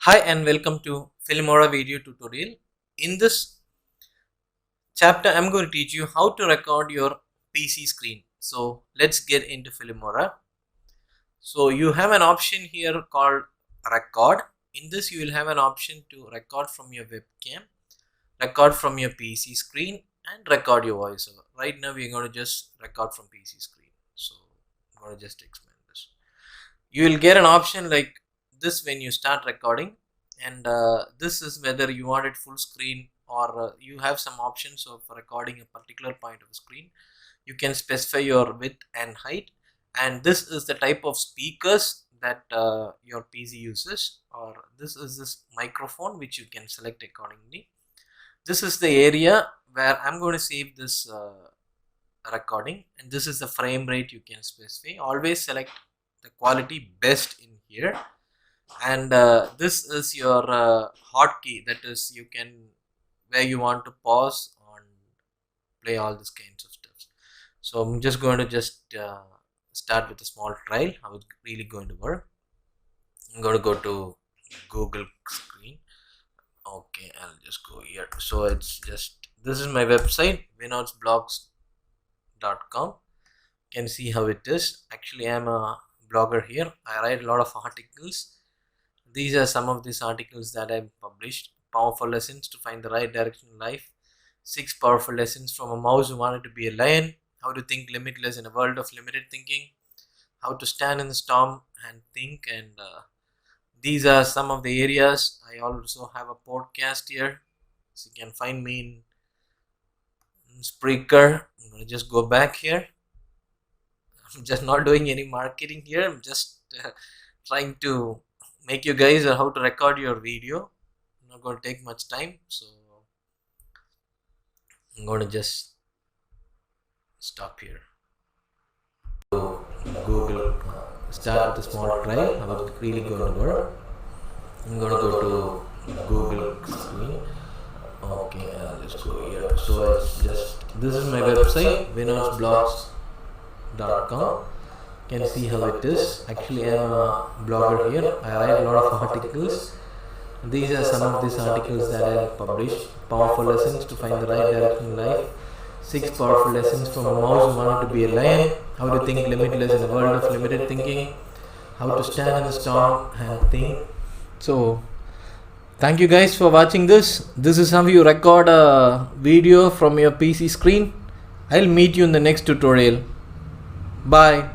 Hi and welcome to Filmora video tutorial. In this chapter, I'm going to teach you how to record your PC screen. So let's get into Filmora. So you have an option here called record. In this, you will have an option to record from your webcam, record from your PC screen, and record your voiceover. Right now, we're going to just record from PC screen. So I'm going to just explain this. You will get an option like this when you start recording, and this is whether you want it full screen or you have some options of recording a particular point of the screen. You can specify your width and height, and this is the type of speakers that your PC uses, or this is this microphone which you can select accordingly. This is the area where I'm going to save this recording, and this is the frame rate you can specify. Always select the quality best in here, and this is your hotkey, that is you can where you want to pause and play all these kinds of stuff. So I'm just going to start with a small trial how it's really going to work. I'm going to go to Google screen. Okay, I'll just go here. So it's just, this is my website, winotsblogs.com. You can see how it is. Actually, I'm a blogger here. I write a lot of articles. These are some of these articles that I've published. Powerful lessons to find the right direction in life. 6 powerful lessons from a mouse who wanted to be a lion. How to think limitless in a world of limited thinking. How to stand in the storm and think. And these are some of the areas. I also have a podcast here, so you can find me in Spreaker. I'm going to just go back here. I'm just not doing any marketing here. I'm just trying to make you guys how to record your video. Not going to take much time, so I'm going to just stop here. So Google, start with a small trial how it's really going to work. I'm going to go to Google screen. Okay, I'll just go here. So it's just, this is my website, winotsblogs.com. You can see how it is. Actually, I'm a blogger here. I write a lot of articles. These are some of these articles that I published. Powerful lessons to find the right direction in life. 6 powerful lessons from a mouse who wanted to be a lion. How to think limitless in a world of limited thinking. How to stand in the storm and think. So, thank you guys for watching this. This is how you record a video from your PC screen. I'll meet you in the next tutorial. Bye.